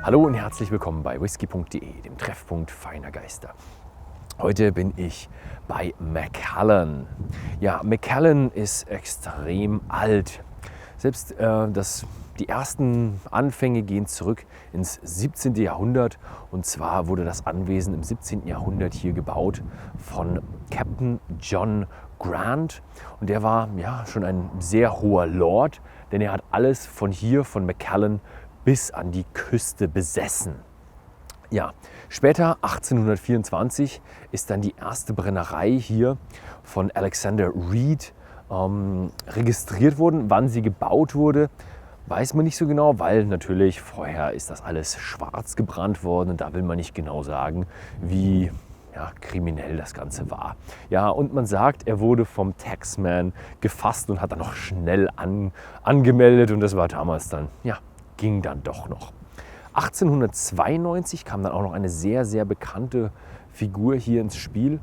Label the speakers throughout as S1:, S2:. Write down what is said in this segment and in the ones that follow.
S1: Hallo und herzlich willkommen bei Whisky.de, dem Treffpunkt feiner Geister. Heute bin ich bei Macallan. Ja, Macallan ist extrem alt. Selbst die ersten Anfänge gehen zurück ins 17. Jahrhundert. Und zwar wurde das Anwesen im 17. Jahrhundert hier gebaut von Captain John Grant. Und der war ja schon ein sehr hoher Lord, denn er hat alles von hier, von Macallan, bis an die Küste besessen. Ja, später, 1824, ist dann die erste Brennerei hier von Alexander Reed registriert worden. Wann sie gebaut wurde, weiß man nicht so genau, weil natürlich vorher ist das alles schwarz gebrannt worden und da will man nicht genau sagen, wie kriminell das Ganze war. Ja, und man sagt, er wurde vom Taxman gefasst und hat dann noch schnell angemeldet und das war damals dann, ging dann doch noch. 1892 kam dann auch noch eine sehr, sehr bekannte Figur hier ins Spiel.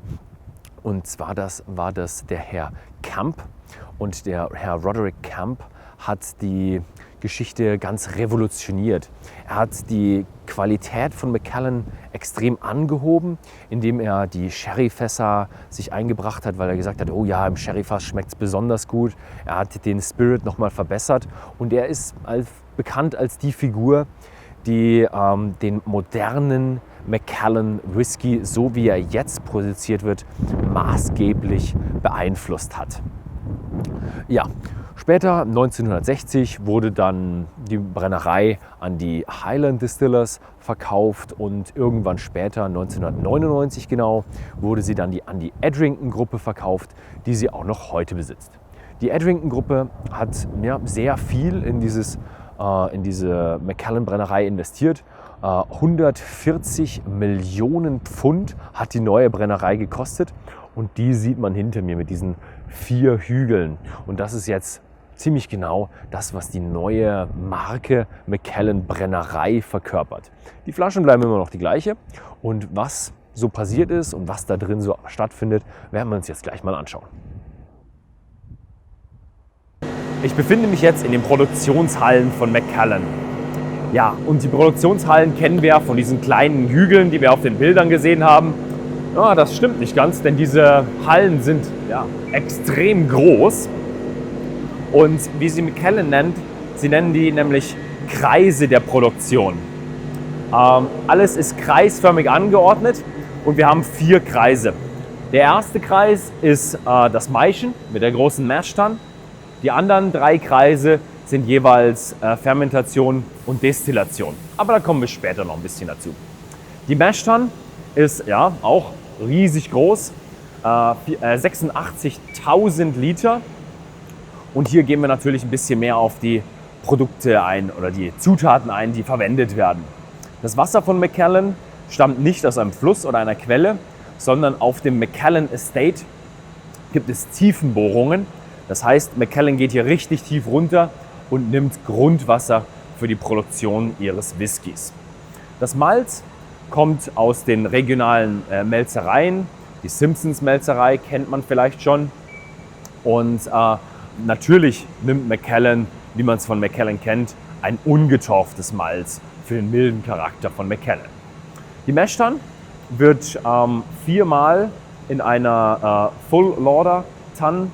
S1: Und zwar war das der Herr Camp. Und der Herr Roderick Camp hat die Geschichte ganz revolutioniert. Er hat die Qualität von Macallan extrem angehoben, indem er die Sherryfässer sich eingebracht hat, weil er gesagt hat, oh ja, im Sherryfass schmeckt es besonders gut. Er hat den Spirit nochmal verbessert und er ist bekannt als die Figur, die den modernen Macallan Whisky, so wie er jetzt produziert wird, maßgeblich beeinflusst hat. Ja, später, 1960, wurde dann die Brennerei an die Highland Distillers verkauft und irgendwann später, 1999 genau, wurde sie dann an die Edrington-Gruppe verkauft, die sie auch noch heute besitzt. Die Edrington-Gruppe hat sehr viel in diese Macallan-Brennerei investiert. 140 Millionen Pfund hat die neue Brennerei gekostet und die sieht man hinter mir mit diesen 4 Hügeln. Und das ist jetzt ziemlich genau das, was die neue Marke Macallan Brennerei verkörpert. Die Flaschen bleiben immer noch die gleiche und was so passiert ist und was da drin so stattfindet, werden wir uns jetzt gleich mal anschauen. Ich befinde mich jetzt in den Produktionshallen von Macallan. Ja, und die Produktionshallen kennen wir von diesen kleinen Hügeln, die wir auf den Bildern gesehen haben. Ja, das stimmt nicht ganz, denn diese Hallen sind extrem groß. Und wie sie Macallan nennt, sie nennen die nämlich Kreise der Produktion. Alles ist kreisförmig angeordnet und wir haben 4 Kreise. Der erste Kreis ist das Maischen mit der großen Mashtan. Die anderen 3 Kreise sind jeweils Fermentation und Destillation. Aber da kommen wir später noch ein bisschen dazu. Die Mashtan ist auch riesig groß, 86.000 Liter. Und hier gehen wir natürlich ein bisschen mehr auf die Produkte ein oder die Zutaten ein, die verwendet werden. Das Wasser von Macallan stammt nicht aus einem Fluss oder einer Quelle, sondern auf dem Macallan Estate gibt es Tiefenbohrungen. Das heißt, Macallan geht hier richtig tief runter und nimmt Grundwasser für die Produktion ihres Whiskys. Das Malz kommt aus den regionalen Melzereien. Die Simpsons Melzerei kennt man vielleicht schon. Und natürlich nimmt Macallan, wie man es von Macallan kennt, ein ungetorftes Malz für den milden Charakter von Macallan. Die Mashtan wird 4-mal in einer Full Lauder Tanne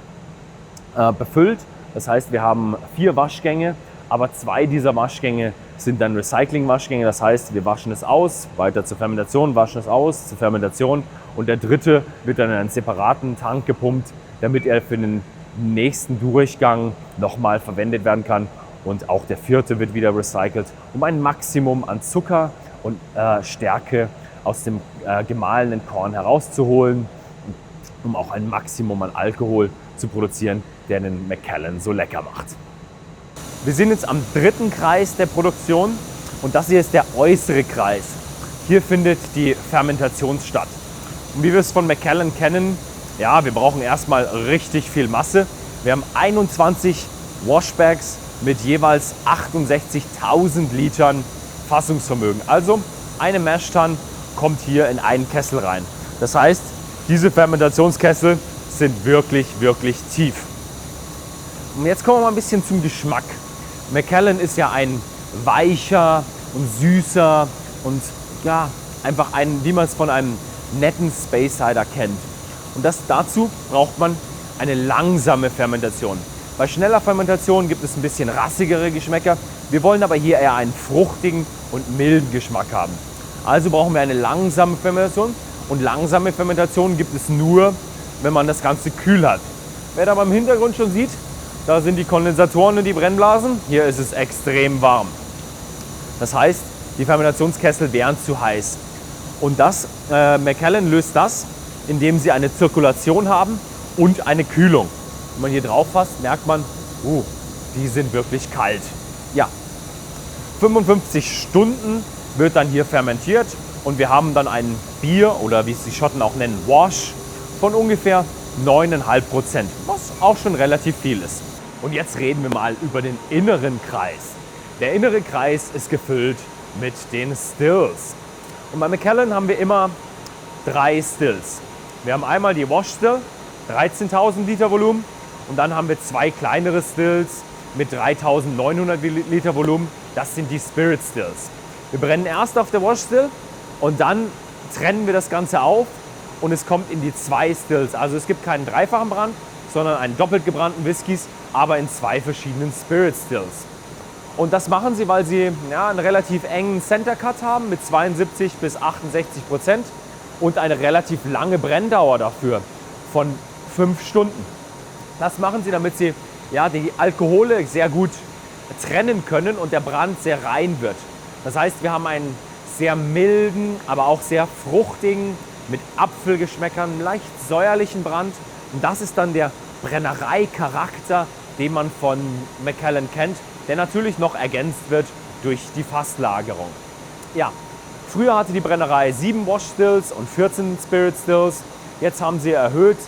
S1: befüllt. Das heißt, wir haben 4 Waschgänge, aber 2 dieser Waschgänge sind dann Recycling-Waschgänge. Das heißt, wir waschen es aus, weiter zur Fermentation, waschen es aus, zur Fermentation und der dritte wird dann in einen separaten Tank gepumpt, damit er für den nächsten Durchgang nochmal verwendet werden kann. Und auch der 4. wird wieder recycelt, um ein Maximum an Zucker und Stärke aus dem gemahlenen Korn herauszuholen, um auch ein Maximum an Alkohol zu produzieren, der den Macallan so lecker macht. Wir sind jetzt am 3. Kreis der Produktion und das hier ist der äußere Kreis. Hier findet die Fermentation statt. Und wie wir es von Macallan kennen, wir brauchen erstmal richtig viel Masse. Wir haben 21 Washbags mit jeweils 68.000 Litern Fassungsvermögen. Also eine Mashtan kommt hier in einen Kessel rein. Das heißt, diese Fermentationskessel sind wirklich, wirklich tief. Und jetzt kommen wir mal ein bisschen zum Geschmack. Macallan ist ja ein weicher, und süßer und ja, einfach wie man es von einem netten Space Cider kennt. Und dazu braucht man eine langsame Fermentation. Bei schneller Fermentation gibt es ein bisschen rassigere Geschmäcker. Wir wollen aber hier eher einen fruchtigen und milden Geschmack haben. Also brauchen wir eine langsame Fermentation. Und langsame Fermentation gibt es nur, wenn man das Ganze kühl hat. Wer da beim Hintergrund schon sieht, da sind die Kondensatoren und die Brennblasen. Hier ist es extrem warm. Das heißt, die Fermentationskessel wären zu heiß. Und Macallan löst das, indem sie eine Zirkulation haben und eine Kühlung. Wenn man hier drauf fasst, merkt man, die sind wirklich kalt. Ja, 55 Stunden wird dann hier fermentiert und wir haben dann ein Bier, oder wie es die Schotten auch nennen, Wash, von ungefähr 9,5%, was auch schon relativ viel ist. Und jetzt reden wir mal über den inneren Kreis. Der innere Kreis ist gefüllt mit den Stills. Und bei Macallan haben wir immer 3 Stills. Wir haben einmal die Wash Still, 13.000 Liter Volumen, und dann haben wir 2 kleinere Stills mit 3.900 Liter Volumen. Das sind die Spirit Stills. Wir brennen erst auf der Wash Still und dann trennen wir das Ganze auf und es kommt in die 2 Stills. Also es gibt keinen dreifachen Brand, sondern einen doppelt gebrannten Whiskys, aber in 2 verschiedenen Spirit Stills. Und das machen sie, weil sie einen relativ engen Center Cut haben mit 72 bis 68% und eine relativ lange Brenndauer dafür von 5 Stunden. Das machen sie, damit sie die Alkohole sehr gut trennen können und der Brand sehr rein wird. Das heißt, wir haben einen sehr milden, aber auch sehr fruchtigen, mit Apfelgeschmäckern, leicht säuerlichen Brand. Und das ist dann der Brennerei-Charakter, den man von Macallan kennt, der natürlich noch ergänzt wird durch die Fasslagerung. Ja, früher hatte die Brennerei 7 Wash Stills und 14 Spirit Stills. Jetzt haben sie erhöht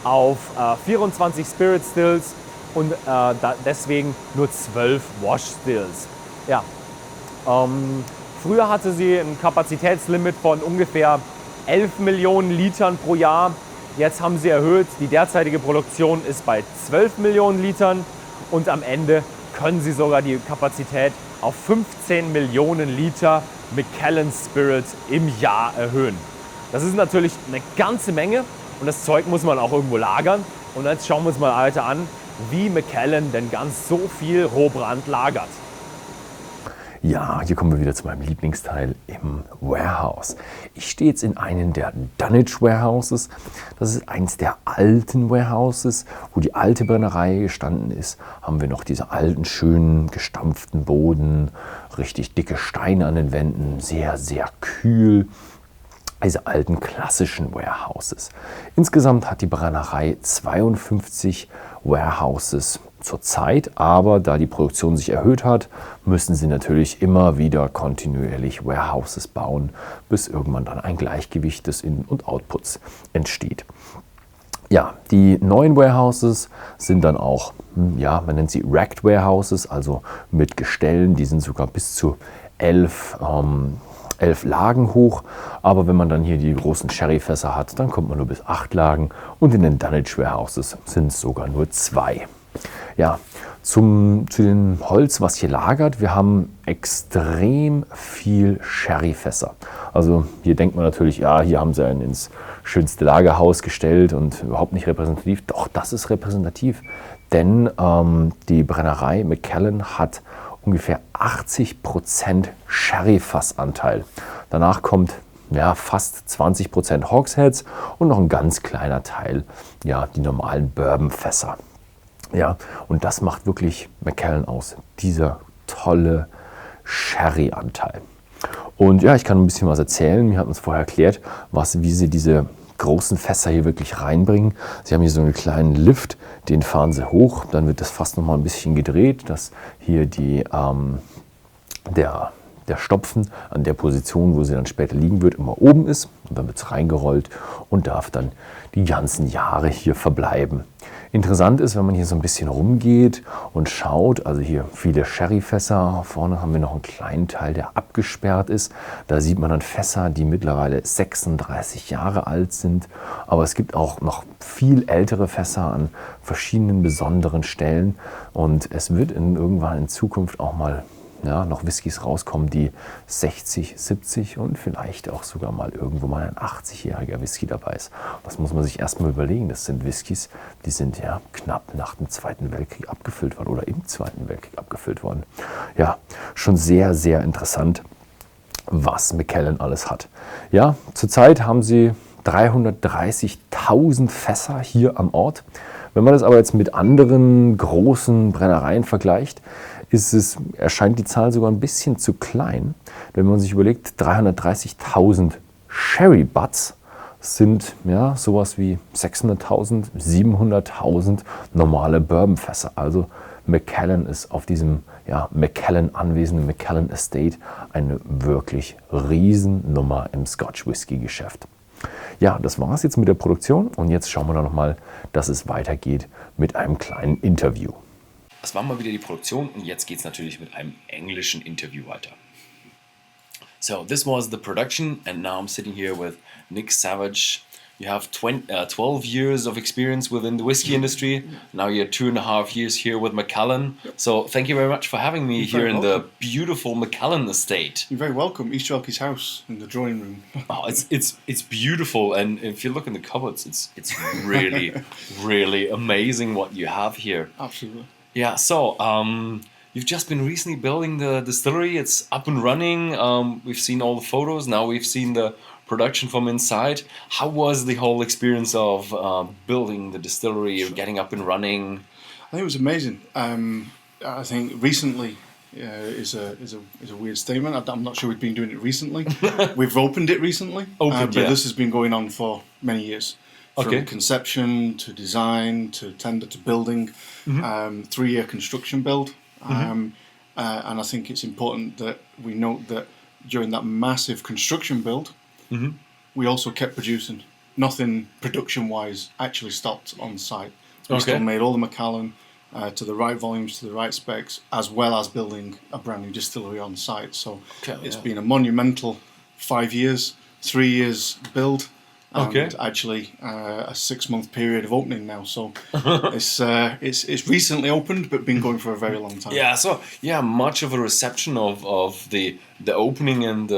S1: auf 24 Spirit Stills und deswegen nur 12 Wash Stills. Ja, früher hatte sie ein Kapazitätslimit von ungefähr 11 Millionen Litern pro Jahr. Jetzt haben sie erhöht, die derzeitige Produktion ist bei 12 Millionen Litern und am Ende können sie sogar die Kapazität auf 15 Millionen Liter Macallan Spirit im Jahr erhöhen. Das ist natürlich eine ganze Menge und das Zeug muss man auch irgendwo lagern. Und jetzt schauen wir uns mal weiter an, wie Macallan denn ganz so viel Rohbrand lagert.
S2: Ja, hier kommen wir wieder zu meinem Lieblingsteil im Warehouse. Ich stehe jetzt in einem der Dunnage Warehouses. Das ist eins der alten Warehouses, wo die alte Brennerei gestanden ist. Haben wir noch diese alten, schönen, gestampften Boden, richtig dicke Steine an den Wänden, sehr, sehr kühl. Diese alten klassischen Warehouses. Insgesamt hat die Brennerei 52 Warehouses zurzeit, aber da die Produktion sich erhöht hat, müssen sie natürlich immer wieder kontinuierlich Warehouses bauen, bis irgendwann dann ein Gleichgewicht des In- und Outputs entsteht. Ja, die neuen Warehouses sind dann auch, man nennt sie Racked Warehouses, also mit Gestellen, die sind sogar bis zu 11 Lagen hoch, aber wenn man dann hier die großen Sherryfässer hat, dann kommt man nur bis 8 Lagen und in den Dunnage Warehouses sind es sogar nur 2. Ja, zu dem Holz, was hier lagert, wir haben extrem viel Sherryfässer. Also hier denkt man natürlich, ja, hier haben sie einen ins schönste Lagerhaus gestellt und überhaupt nicht repräsentativ. Doch, das ist repräsentativ, denn die Brennerei Macallan hat ungefähr 80% Sherryfassanteil. Danach kommt fast 20% Hogsheads und noch ein ganz kleiner Teil, die normalen Bourbonfässer. Ja, und das macht wirklich Macallan aus, dieser tolle Sherry-Anteil. Und ja, ich kann ein bisschen was erzählen. Mir hat uns vorher erklärt, wie sie diese großen Fässer hier wirklich reinbringen. Sie haben hier so einen kleinen Lift, den fahren sie hoch, dann wird das Fass noch mal ein bisschen gedreht, dass hier der Stopfen an der Position, wo sie dann später liegen wird, immer oben ist. Und dann wird es reingerollt und darf dann die ganzen Jahre hier verbleiben. Interessant ist, wenn man hier so ein bisschen rumgeht und schaut, also hier viele Sherryfässer, vorne haben wir noch einen kleinen Teil, der abgesperrt ist. Da sieht man dann Fässer, die mittlerweile 36 Jahre alt sind. Aber es gibt auch noch viel ältere Fässer an verschiedenen besonderen Stellen. Und es wird irgendwann in Zukunft auch mal noch Whiskys rauskommen, die 60, 70 und vielleicht auch sogar mal irgendwo mal ein 80-jähriger Whisky dabei ist. Das muss man sich erstmal überlegen. Das sind Whiskys, die sind ja knapp nach dem Zweiten Weltkrieg abgefüllt worden oder im Zweiten Weltkrieg abgefüllt worden. Ja, schon sehr, sehr interessant, was Macallan alles hat. Ja, zurzeit haben sie 330.000 Fässer hier am Ort. Wenn man das aber jetzt mit anderen großen Brennereien vergleicht, erscheint die Zahl sogar ein bisschen zu klein. Wenn man sich überlegt, 330.000 Sherry Butts sind sowas wie 600.000, 700.000 normale Bourbonfässer. Also Macallan ist auf diesem Macallan anwesenden Macallan Estate eine wirklich Riesennummer im Scotch Whisky Geschäft. Ja, das war es jetzt mit der Produktion und jetzt schauen wir noch mal, dass es weitergeht mit einem kleinen Interview.
S1: Das war mal wieder die Produktion und jetzt geht es natürlich mit einem englischen Interview weiter. So, this was the production and now I'm sitting here with Nick Savage. You have 12 years of experience within the whiskey industry. Now you're 2.5 years here with Macallan. So thank you very much for having me here in the beautiful Macallan estate.
S3: You're very welcome. East Yorkie's house in the drawing room.
S1: Oh, it's beautiful, and if you look in the cupboards, it's really really amazing what you have here.
S3: Absolutely.
S1: Yeah. So you've just been recently building the distillery. It's up and running. We've seen all the photos. Now we've seen the production from inside. How was the whole experience of building the distillery, getting up and running?
S3: I think it was amazing. I think recently is a weird statement. I'm not sure we've been doing it recently. We've opened it recently, but this has been going on for many years. From conception to design to tender to building, 3-year construction build. And I think it's important that we note that during that massive construction build, we also kept producing. Nothing production-wise actually stopped on site. We still made all the Macallan to the right volumes, to the right specs, as well as building a brand new distillery on site. So it's been a monumental 5 years, 3 years build, and actually a 6-month period of opening now. So it's recently opened, but been going for a very long time.
S1: Yeah. So much of a reception of the opening, and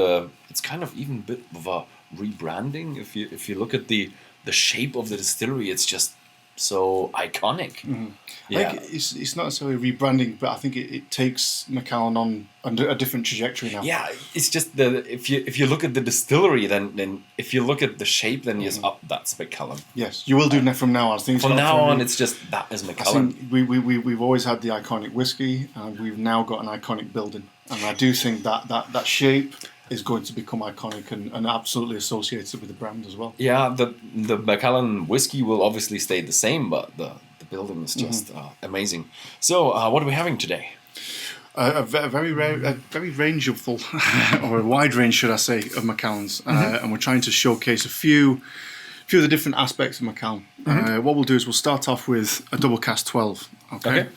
S1: it's kind of even a bit of a rebranding. If you look at the shape of the distillery, it's just so iconic.
S3: I think it's not necessarily rebranding, but I think it takes Macallan on a different trajectory now.
S1: Yeah, it's just if you look at the distillery, then if you look at the shape, then yes, that's Macallan.
S3: Yes, you will do from now on. I think
S1: from now on, it's just that is Macallan.
S3: I think we've always had the iconic whiskey, and we've now got an iconic building, and I do think that shape is going to become iconic and absolutely associated with the brand as well.
S1: Yeah, the Macallan whiskey will obviously stay the same, but the building is just amazing. So, what are we having today?
S3: A very rangeable, or a wide range, should I say, of Macallans, and we're trying to showcase a few of the different aspects of Macallan. What we'll do is we'll start off with a double cask 12, okay?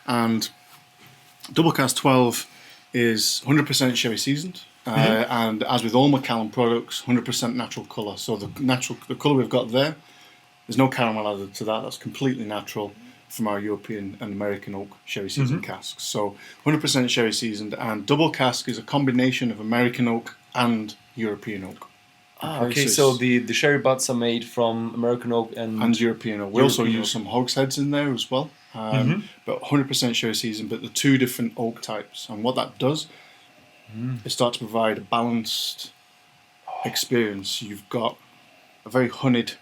S3: And double cask 12 is 100% sherry seasoned. And as with all Macallan products, 100% natural colour. So the colour we've got there's no caramel added to that. That's completely natural from our European and American oak sherry seasoned casks. So 100% sherry seasoned, and double cask is a combination of American oak and European oak.
S1: Okay, so the sherry butts are made from American oak and
S3: European oak. We also use some hogsheads in there as well, but 100% sherry seasoned, but the two different oak types. And what that does, it starts to provide a balanced experience. You've got a very honeyed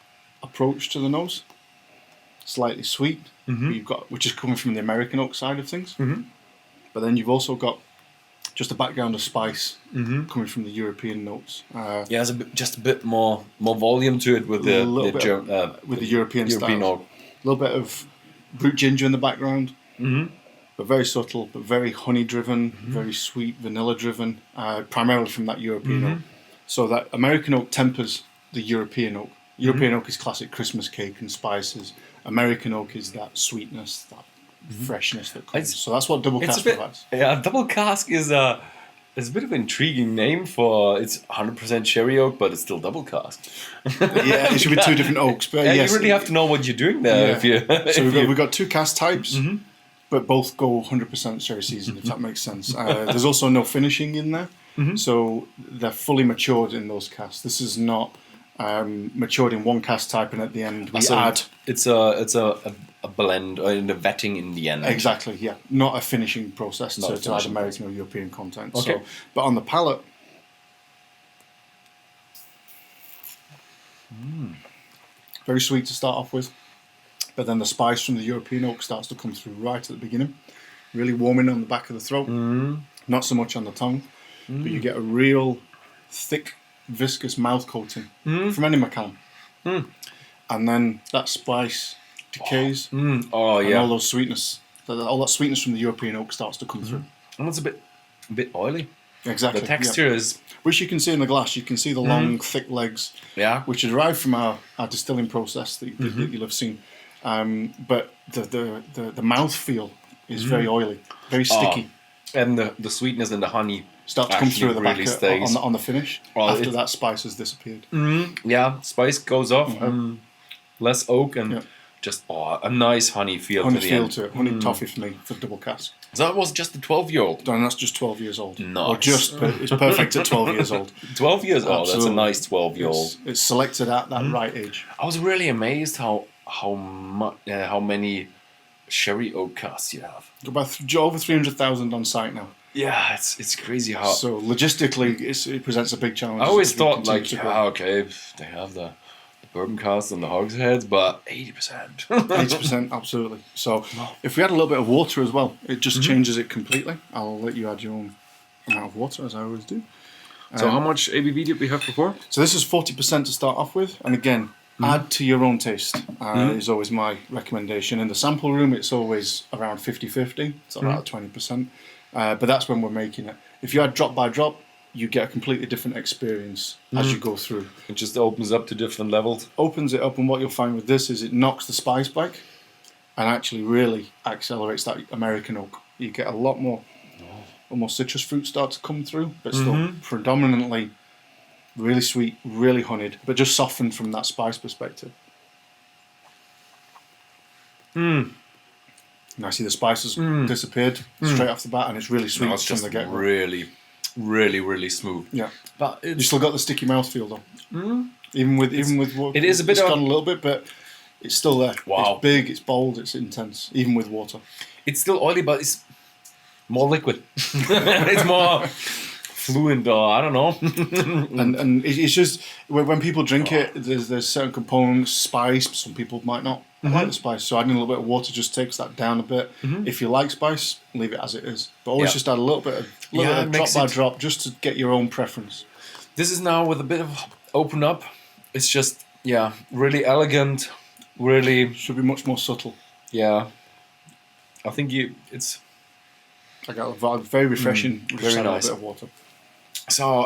S3: approach to the nose, slightly sweet, which is coming from the American oak side of things. But then you've also got just a background of spice coming from the European notes.
S1: There's just a bit more volume to it with the
S3: European styles.
S1: oak.
S3: A little bit of brute ginger in the background. But very subtle, but very honey-driven, very sweet, vanilla-driven, primarily from that European oak. So that American oak tempers the European oak. European oak is classic Christmas cake and spices. American oak is that sweetness, that freshness that comes. So that's what double cask provides.
S1: Yeah, double cask is a bit of an intriguing name for. It's 100% sherry oak, but it's still double cask.
S3: Yeah, it should be two different oaks. But
S1: yes, you really have to know what you're doing there.
S3: So we've got two cask types. but both go 100% sherry seasoned, if that makes sense. There's also no finishing in there, so they're fully matured in those casks. This is not matured in one cask type, and at the end we add.
S2: It's a blend and a vetting in the end.
S3: Exactly, yeah. Not a finishing process to add American or European content.
S2: Okay.
S3: So, but on the palate, very sweet to start off with, but then the spice from the European oak starts to come through right at the beginning, really warming on the back of the throat, not so much on the tongue, but you get a real thick, viscous mouth coating from any Macallan. And then that spice decays, and all those sweetness, all that sweetness from the European oak starts to come through.
S2: And it's a bit oily.
S3: Exactly.
S2: The texture is...
S3: Which you can see in the glass. You can see the long, thick legs, which are derived from our distilling process that you'll have seen. But the mouth feel is very oily, very sticky.
S2: And the sweetness and the honey
S3: start to come through at the back
S2: stays.
S3: on the finish after that spice has disappeared.
S2: Yeah, spice goes off. Less oak and just a nice honey feel to the end.
S3: Honey toffee for me for double cask.
S2: So that was just a 12-year-old.
S3: And that's just 12 years old.
S2: Nice.
S3: Or just, but it's perfect at 12 years old.
S2: 12 years old.
S3: Absolutely.
S2: That's a nice 12-year-old.
S3: It's selected at that right age.
S2: I was really amazed how many sherry oak casks you have.
S3: About over 300,000 on site now.
S2: Yeah, it's crazy how.
S3: So logistically, it presents a big challenge.
S2: I always thought okay, they have the bourbon casks and the hogsheads, but 80%.
S3: 80%, absolutely. So if we add a little bit of water as well, it just changes it completely. I'll let you add your own amount of water, as I always do.
S2: So how much ABV did we have before?
S3: So this is 40% to start off with, and again, add to your own taste is always my recommendation. In the sample room, it's always around 50-50, so about 20%. But that's when we're making it. If you add drop by drop, you get a completely different experience as you go through.
S2: It just opens up to different levels.
S3: Opens it up, and what you'll find with this is it knocks the spice back and actually really accelerates that American oak. You get a lot more, almost citrus fruit start to come through, but still predominantly really sweet, really honeyed, but just softened from that spice perspective. And I see the spices disappeared straight off the bat, and it's really sweet
S2: No, it's
S3: from
S2: just
S3: the get-go.
S2: really smooth.
S3: Yeah,
S2: but
S3: you still got the sticky mouthfeel though. Even with water,
S2: it is a bit.
S3: It's gone a little bit, but it's still there.
S2: Wow,
S3: it's big, it's bold, it's intense, even with water.
S2: It's still oily, but it's more liquid. It's more fluid, or I don't know.
S3: and it's just when people drink it, there's certain components, spice. Some people might not like the spice, so adding a little bit of water just takes that down a bit. If you like spice, leave it as it is, but always just add a little bit of drop by drop, just to get your own preference.
S2: This is now with a bit of open up. It's just really elegant. Really
S3: should be much more subtle.
S2: Yeah, I think it's.
S3: I got very refreshing.
S2: Very nice.
S3: A bit of water.
S2: So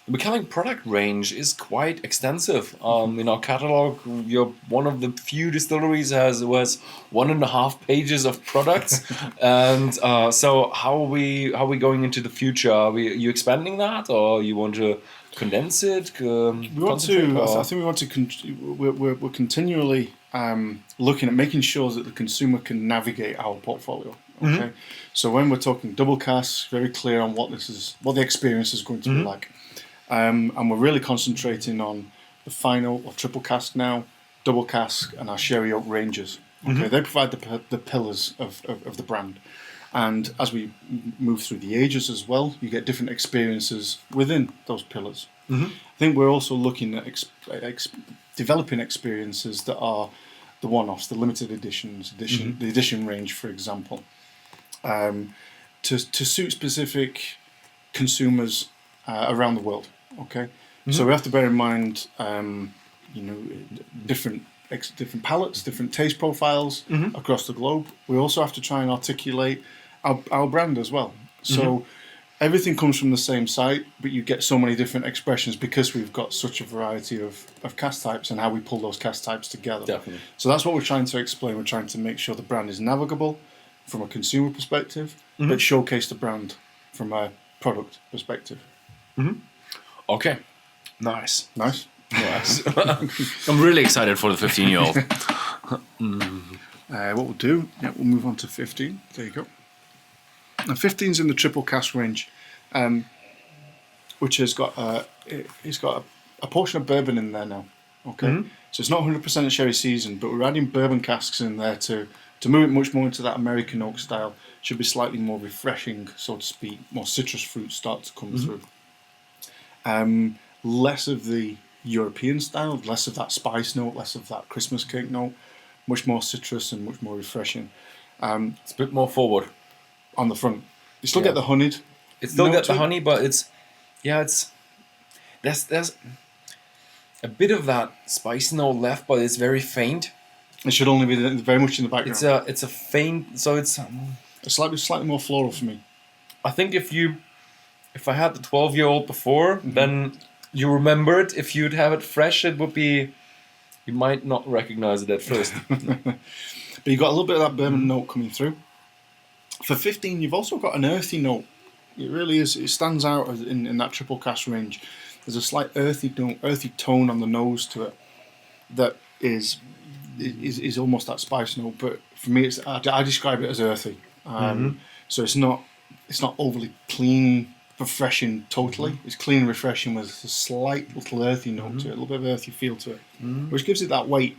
S2: the Macallan product range is quite extensive. In our catalog, you're one of the few distilleries who has 1.5 pages of products. And so how are we going into the future? Are you expanding that, or you want to condense it?
S3: We want to. I think we want to. We're continually looking at making sure that the consumer can navigate our portfolio. Okay, so when we're talking double casks, very clear on what the experience is going to be like, and we're really concentrating on the final or triple cask now, double cask, and our sherry oak ranges. Okay, they provide the pillars of the brand, and as we move through the ages as well, you get different experiences within those pillars. I think we're also looking at developing experiences that are the one-offs, the limited editions, the edition range, for example. To suit specific consumers around the world. Okay, so we have to bear in mind, different palates, different taste profiles across the globe. We also have to try and articulate our brand as well. So everything comes from the same site, but you get so many different expressions because we've got such a variety of cask types and how we pull those cask types together.
S2: Definitely.
S3: So that's what we're trying to explain. We're trying to make sure the brand is navigable from a consumer perspective, but showcase the brand from a product perspective.
S2: Okay, nice.
S3: Nice.
S2: I'm really excited for the 15-year-old.
S3: What we'll do, we'll move on to 15. There you go. Now 15's in the triple cask range, which has got a portion of bourbon in there now. Okay, so it's not 100% a sherry season, but we're adding bourbon casks in there to move it much more into that American oak style. Should be slightly more refreshing, so to speak. More citrus fruits start to come through. Less of the European style, less of that spice note, less of that Christmas cake note. Much more citrus and much more refreshing.
S2: It's a bit more forward
S3: on the front. You still get the honeyed.
S2: It still get the honey, but it's there's a bit of that spice note left, but it's very faint.
S3: It should only be very much in the background.
S2: It's a faint, so it's
S3: slightly more floral for me.
S2: I think if I had the 12-year-old before, then you remember it. If you'd have it fresh, it would be. You might not recognize it at first.
S3: But you've got a little bit of that bourbon note coming through. For 15, you've also got an earthy note. It really is. It stands out in that triple cask range. There's a slight earthy tone on the nose to it that is almost that spice note. But for me, I describe it as earthy. So it's not overly clean, refreshing totally. It's clean and refreshing with a slight little earthy note to it, a little bit of earthy feel to it, which gives it that weight.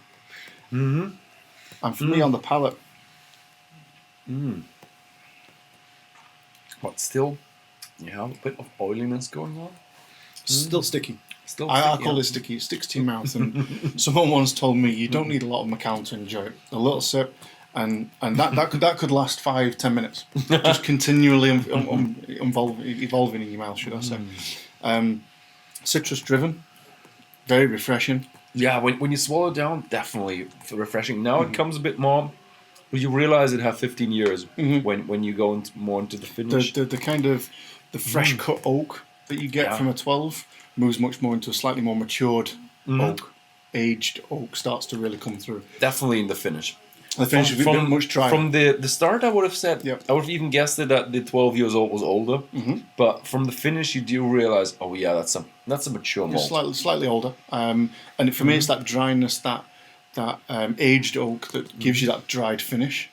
S3: And for me on the palate,
S2: but still, you have a bit of oiliness going on.
S3: Still sticky. I call it sticky. It sticks to your mouth. And someone once told me you don't need a lot of Macallan to enjoy it. A little sip, and that could last 5-10 minutes, just continually evolving in your mouth, should I say? Citrus driven, very refreshing.
S2: Yeah, when you swallow it down, definitely refreshing. Now it comes a bit more. You realize it had 15 years when you go more into the finish.
S3: The kind of the fresh cut oak that you get from a 12 moves much more into a slightly more matured oak. Aged oak starts to really come through.
S2: Definitely in the finish.
S3: The finish is much drier.
S2: From the start, I would have said, I would have even guessed that the 12 years old was older. But from the finish, you do realize, oh yeah, that's a mature malt.
S3: Slightly older. And for me, it's that dryness, that aged oak that gives you that dried finish.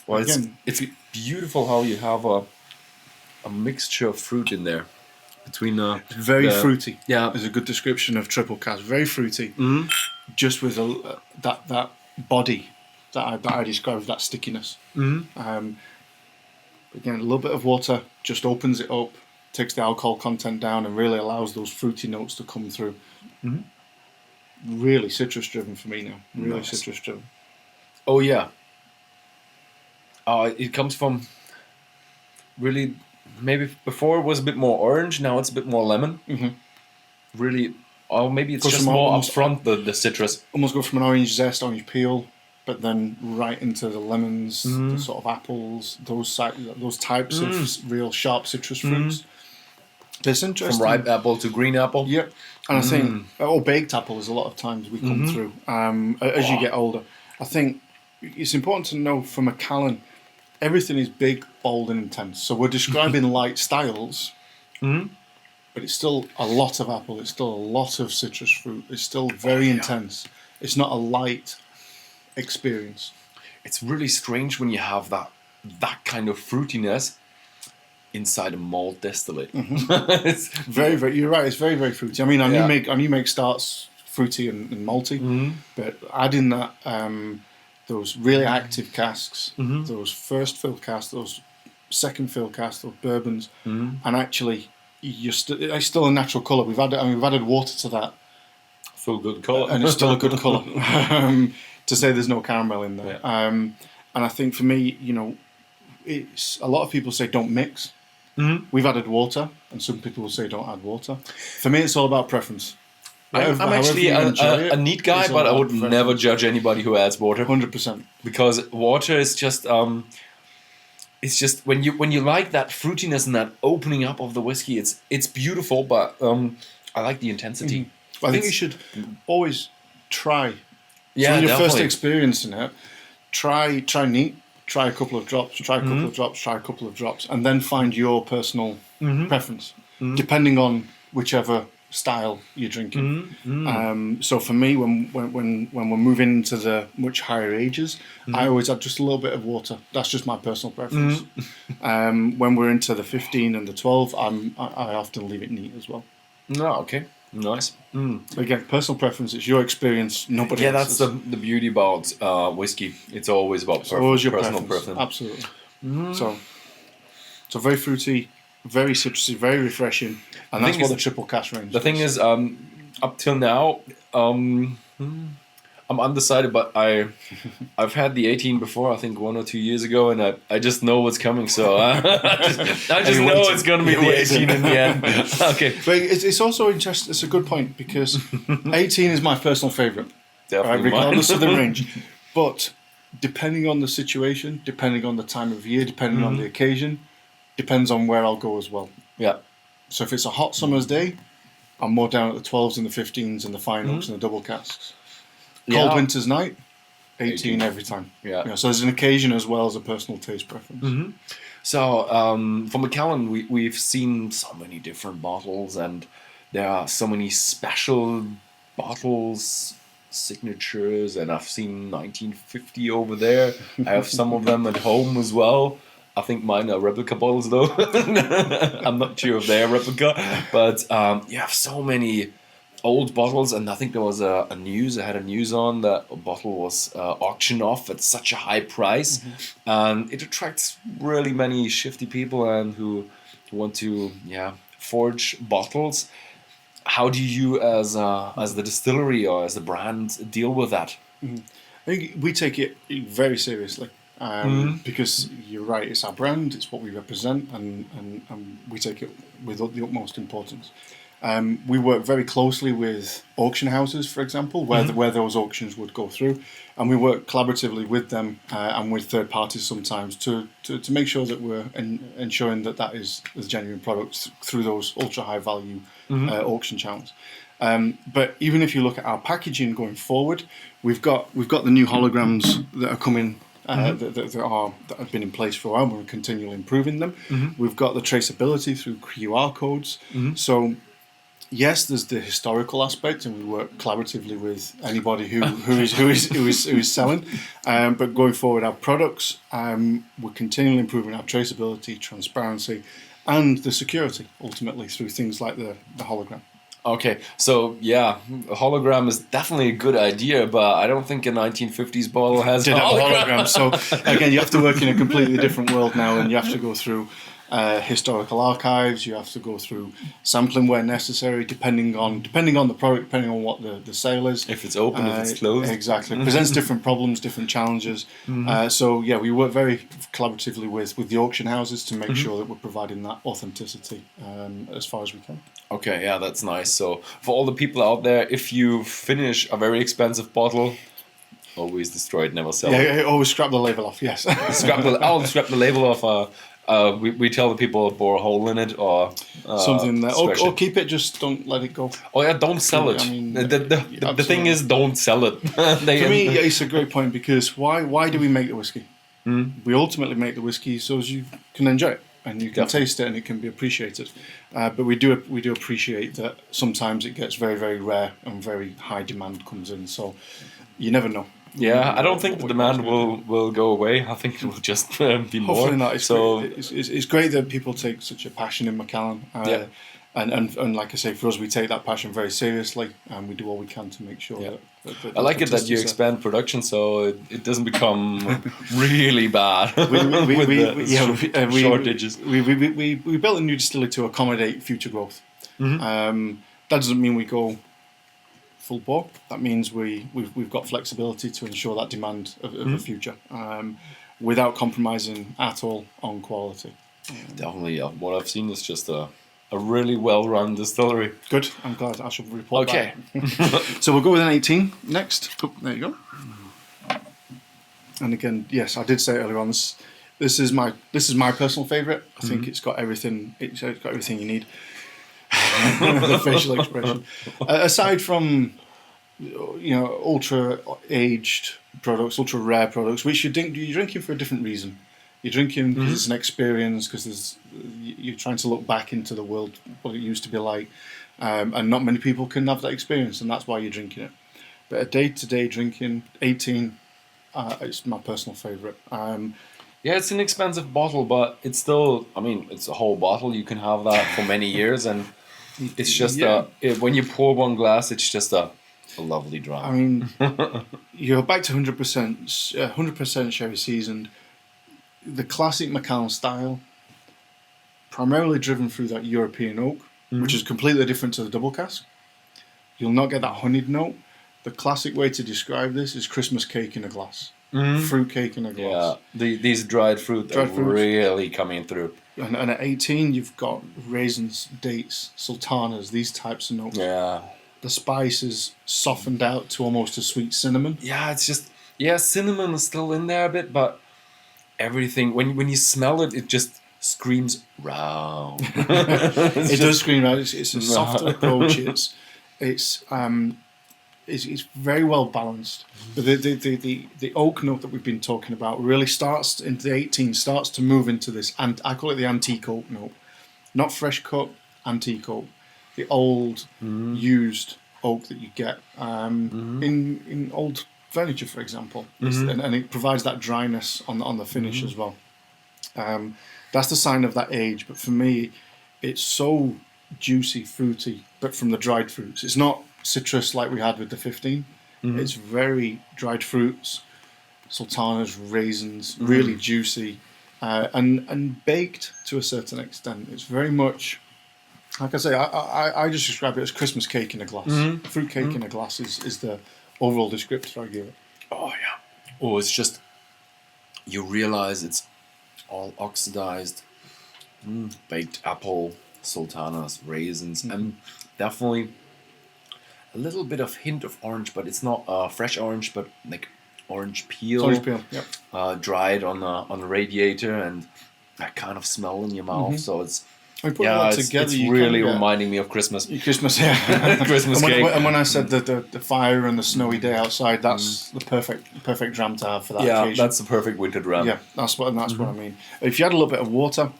S2: Well, it's beautiful how you have a mixture of fruit in there. Between
S3: very fruity.
S2: Yeah,
S3: is a good description of triple cask. Very fruity, just with that body that I described, that stickiness. Again, a little bit of water just opens it up, takes the alcohol content down, and really allows those fruity notes to come through. Really citrus driven for me now. Really citrus driven.
S2: Oh yeah. It comes from really. Maybe before it was a bit more orange, now it's a bit more lemon. Really, or maybe it's just more up front, the citrus.
S3: Almost go from an orange zest, orange peel, but then right into the lemons, the sort of apples, those types of real sharp citrus fruits. It's interesting.
S2: From ripe apple to green apple.
S3: Yep. And I think, or baked apple is a lot of times we come through as you get older. I think it's important to know from Macallan, everything is big, bold, and intense. So we're describing light styles, but it's still a lot of apple. It's still a lot of citrus fruit. It's still very intense. It's not a light experience.
S2: It's really strange when you have that kind of fruitiness inside a malt distillate.
S3: It's very, very. You're right. It's very, very fruity. I mean, I knew make starts fruity and malty, but adding that. Those really active casks, those first fill casks, those second fill casks, those bourbons, and actually, it's still a natural colour. We've added water to that.
S2: Still good colour,
S3: and it's still a good colour. To say there's no caramel in there, and I think for me, it's a lot of people say don't mix. We've added water, and some people will say don't add water. For me, it's all about preference.
S2: I'm actually a neat guy, but I would never judge anybody who adds water.
S3: 100%.
S2: Because water is just, it's just when you like that fruitiness and that opening up of the whiskey, it's beautiful. But I like the intensity.
S3: I think you should always try.
S2: Yeah,
S3: when you're
S2: definitely.
S3: first experiencing it, try neat. Try a couple of drops. Try a couple of drops. Try a couple of drops, and then find your personal preference, depending on whichever style you're drinking. So for me, when we're moving into the much higher ages, I always add just a little bit of water. That's just my personal preference. When we're into the 15 and the 12, I often leave it neat as well.
S2: No, okay, nice.
S3: Again, personal preference. It's your experience. Nobody.
S2: Yeah,
S3: else's.
S2: that's the beauty about whiskey. It's always about
S3: Always your
S2: personal
S3: preference.
S2: preference.
S3: Absolutely. So very fruity, very citrusy, very refreshing, and that's what the triple cask range.
S2: The thing is, up till now, I'm undecided, but I've had the 18 before, I think 1 or 2 years ago, and I just know what's coming, so I just know it's going to be the 18 in the end. Okay.
S3: But it's also interesting, it's a good point, because 18 is my personal favourite, regardless of the range. But depending on the situation, depending on the time of year, depending on the occasion, depends on where I'll go as well.
S2: Yeah.
S3: So if it's a hot summer's day, I'm more down at the 12s and the 15s and the fine oaks and the double casks. Cold winter's night, 18 every time.
S2: Yeah.
S3: So there's an occasion as well as a personal taste preference.
S2: So for Macallan, we've seen so many different bottles, and there are so many special bottles, signatures, and I've seen 1950 over there. I have some of them at home as well. I think mine are replica bottles though. I'm not sure if they're replica, but you have so many old bottles, and I think there was I had a news on that a bottle was auctioned off at such a high price, and it attracts really many shifty people and who want to forge bottles. How do you as the distillery or as the brand deal with that?
S3: I think we take it very seriously. Because you're right, it's our brand, it's what we represent, and we take it with the utmost importance. We work very closely with auction houses, for example, where those auctions would go through, and we work collaboratively with them and with third parties sometimes to make sure that we're ensuring that is genuine products through those ultra high value auction channels. But even if you look at our packaging going forward, we've got the new holograms that are coming. That have been in place for a while. We're continually improving them. We've got the traceability through QR codes. So, yes, there's the historical aspect, and we work collaboratively with anybody who is selling. But going forward, our products, we're continually improving our traceability, transparency, and the security ultimately through things like the hologram.
S2: Okay, so a hologram is definitely a good idea, but I don't think a 1950s bottle has a hologram.
S3: So again, you have to work in a completely different world now, and you have to go through historical archives. You have to go through sampling where necessary, depending on the product, depending on what the sale is.
S2: If it's open, if it's closed.
S3: Exactly, it presents different problems, different challenges. So we work very collaboratively with the auction houses to make sure that we're providing that authenticity as far as we can.
S2: Okay, yeah, that's nice. So for all the people out there, if you finish a very expensive bottle, always destroy it, never sell it.
S3: Yeah, always scrap the label off. Yes,
S2: I'll scrap the label off. We tell the people bore a hole in it or
S3: something that, or keep it. Just don't let it go.
S2: Oh yeah, don't sell it. I mean, the thing is, don't sell it.
S3: For me, it's a great point, because why do we make the whiskey? We ultimately make the whiskey so as you can enjoy it and you can taste it and it can be appreciated. But we do appreciate that sometimes it gets very, very rare and very high demand comes in. So you never know.
S2: Yeah, I don't think the demand will go away. I think it will just be more.
S3: Hopefully not. It's great that people take such a passion in Macallan. And like I say, for us, we take that passion very seriously, and we do all we can to make sure that
S2: I like it that you expand production so it doesn't become really bad with shortages.
S3: We built a new distillery to accommodate future growth. That doesn't mean we go full bore. That means we've got flexibility to ensure that demand of the future without compromising at all on quality.
S2: Definitely, what I've seen is just a really well-run distillery.
S3: Good, I'm glad. I should report
S2: back.
S3: So we'll go with an 18 next. Oh, there you go. And again, yes, I did say earlier on, this is my personal favourite. I think it's got everything. It's got everything you need. The facial expression. Aside from ultra aged products, ultra rare products, which you're drinking for a different reason. You're drinking because it's an experience, because you're trying to look back into the world, what it used to be like, and not many people can have that experience, and that's why you're drinking it. But a day-to-day drinking, 18, it's my personal favourite.
S2: Yeah, it's an expensive bottle, but it's still, I mean, it's a whole bottle. You can have that for many years, and it's just, when you pour one glass, it's just a lovely drink.
S3: I mean, you're back to 100% sherry seasoned. The classic Macallan style, primarily driven through that European oak, which is completely different to the double cask. You'll not get that honeyed note. The classic way to describe this is Christmas cake in a glass. Fruit cake in a glass.
S2: Yeah, these dried fruit are really coming through.
S3: And at 18, you've got raisins, dates, sultanas, these types of notes.
S2: Yeah.
S3: The spice is softened out to almost a sweet cinnamon.
S2: Yeah, it's just, cinnamon is still in there a bit, but everything, when you smell it, it just screams round.
S3: It does scream round. It's a softer approach. It's very well balanced. But the oak note that we've been talking about really starts into the 18, starts to move into this, and I call it the antique oak note. Not fresh cut, antique oak. The old, used oak that you get in old furniture, for example. And it provides that dryness on the finish as well. That's the sign of that age. But for me, it's so juicy, fruity, but from the dried fruits. It's not citrus like we had with the 15. It's very dried fruits, sultanas, raisins, really juicy, and baked to a certain extent. It's very much, like I say, I just describe it as Christmas cake in a glass. Fruit cake in a glass is the overall descriptor I give it.
S2: Oh yeah. Oh, it's just, you realize it's all oxidized, baked apple, sultanas, raisins, and definitely a little bit of hint of orange, but it's not fresh orange, but like orange peel.
S3: Orange peel, yep.
S2: Dried on the radiator, and that kind of smell in your mouth. So it's
S3: together,
S2: it's really reminding me of Christmas.
S3: Christmas, yeah.
S2: Christmas cake.
S3: And when I said the fire and the snowy day outside, that's the perfect dram to have for that occasion.
S2: Yeah, that's the perfect winter dram.
S3: Yeah, that's what I mean. If you add a little bit of water,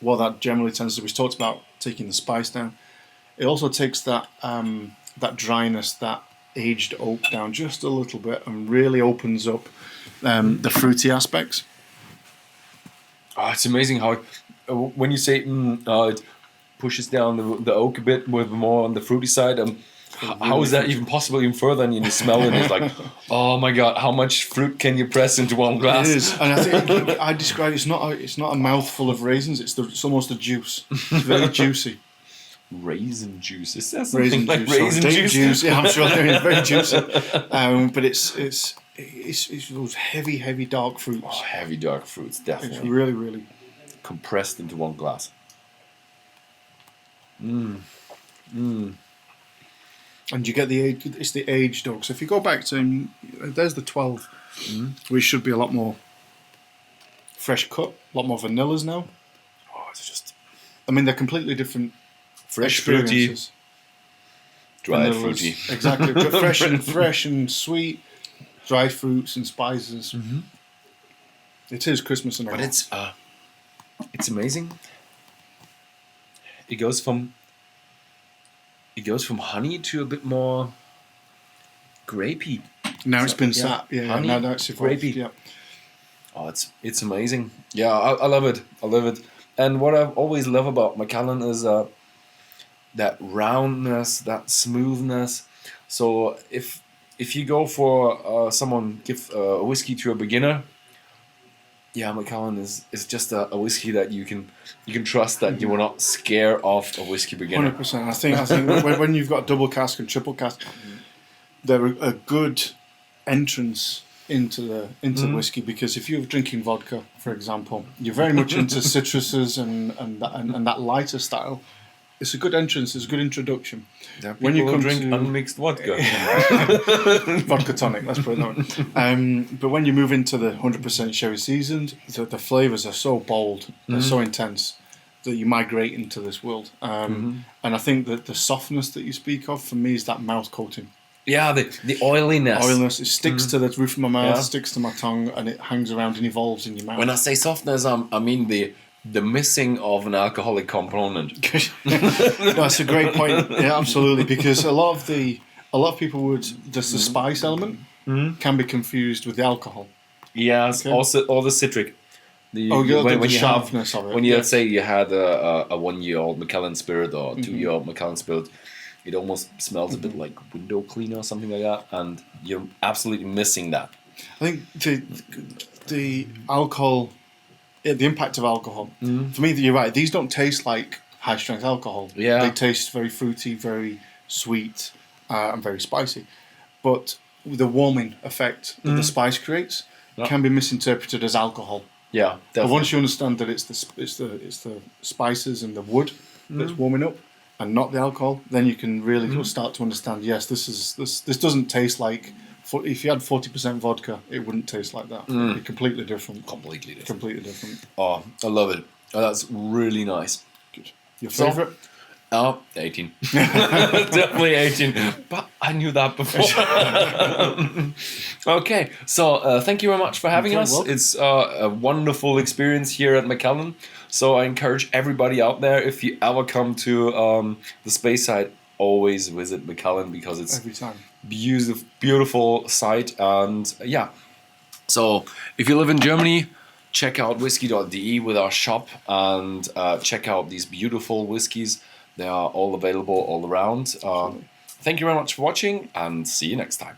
S3: what that generally tends to do, we talked about taking the spice down. It also takes that that dryness, that aged oak down just a little bit, and really opens up the fruity aspects.
S2: Oh, it's amazing how when you say it pushes down the oak a bit with more on the fruity side. How is that even possible even further? And you smell it, and it's like, oh my god, how much fruit can you press into one glass?
S3: It is, and I think I describe it's not a mouthful of raisins. It's almost a juice. It's very juicy.
S2: Raisin juice. Is that something like raisin
S3: juice? Yeah, I'm sure it's very juicy. But it's those heavy dark fruits.
S2: Oh, heavy dark fruits, definitely.
S3: It's really
S2: compressed into one glass.
S3: And you get it's the aged oak. So if you go back to, there's the 12, which should be a lot more fresh cut, a lot more vanillas now.
S2: Oh, it's just,
S3: I mean, they're completely different.
S2: Fresh fruity, dried fruity.
S3: Exactly, fresh and sweet, dried fruits and spices. It is Christmas and all.
S2: But it's amazing. It goes from honey to a bit more grapey.
S3: Now it's been sat, honey, now it's
S2: grapey.
S3: Yeah.
S2: Oh, it's amazing. Yeah, I love it. I love it. And what I always love about Macallan is that roundness, that smoothness. So if you go for someone give a whiskey to a beginner, Macallan is just a whiskey that you can trust, that you will not scare off a whiskey beginner.
S3: 100%. I think when you've got double cask and triple cask, they're a good entrance into the whiskey, because if you're drinking vodka, for example, you're very much into citruses and that lighter style. It's a good entrance. It's a good introduction.
S2: When you drink unmixed vodka,
S3: vodka tonic. Let's put it that way. But when you move into the 100% sherry seasoned, the flavors are so bold, they're so intense that you migrate into this world. And I think that the softness that you speak of, for me, is that mouth coating.
S2: Yeah, the oiliness.
S3: Oiliness. It sticks to the roof of my mouth, sticks to my tongue, and it hangs around and evolves in your mouth.
S2: When I say softness, I mean the missing of an alcoholic component.
S3: That's a great point. Yeah, absolutely. Because a lot of people would the spice element can be confused with the alcohol.
S2: Yes, also all the citric.
S3: The sharpness of it.
S2: When you let's say you had a 1-year-old Macallan spirit or a 2-year-old Macallan spirit, it almost smells a bit like window cleaner or something like that, and you're absolutely missing that.
S3: I think the alcohol, the impact of alcohol. For me, you're right. These don't taste like high strength alcohol.
S2: Yeah,
S3: they taste very fruity, very sweet, and very spicy. But the warming effect that the spice creates can be misinterpreted as alcohol.
S2: Yeah, definitely.
S3: But once you understand that it's the spices and the wood that's warming up, and not the alcohol, then you can really start to understand. Yes, this doesn't taste like. If you had 40% vodka, it wouldn't taste like that. It'd be completely different.
S2: Completely different.
S3: Completely different.
S2: Oh, I love it. Oh, that's really nice.
S3: Good. Your favourite?
S2: 18. Definitely 18. But I knew that before. Okay, so thank you very much for having us.
S3: Welcome.
S2: It's a wonderful experience here at Macallan. So I encourage everybody out there, if you ever come to the Space side, always visit Macallan because it's
S3: Every time.
S2: Beautiful site. And yeah, so if you live in Germany, check out Whisky.de with our shop and check out these beautiful whiskies. They are all available all around. Thank you very much for watching and see you next time.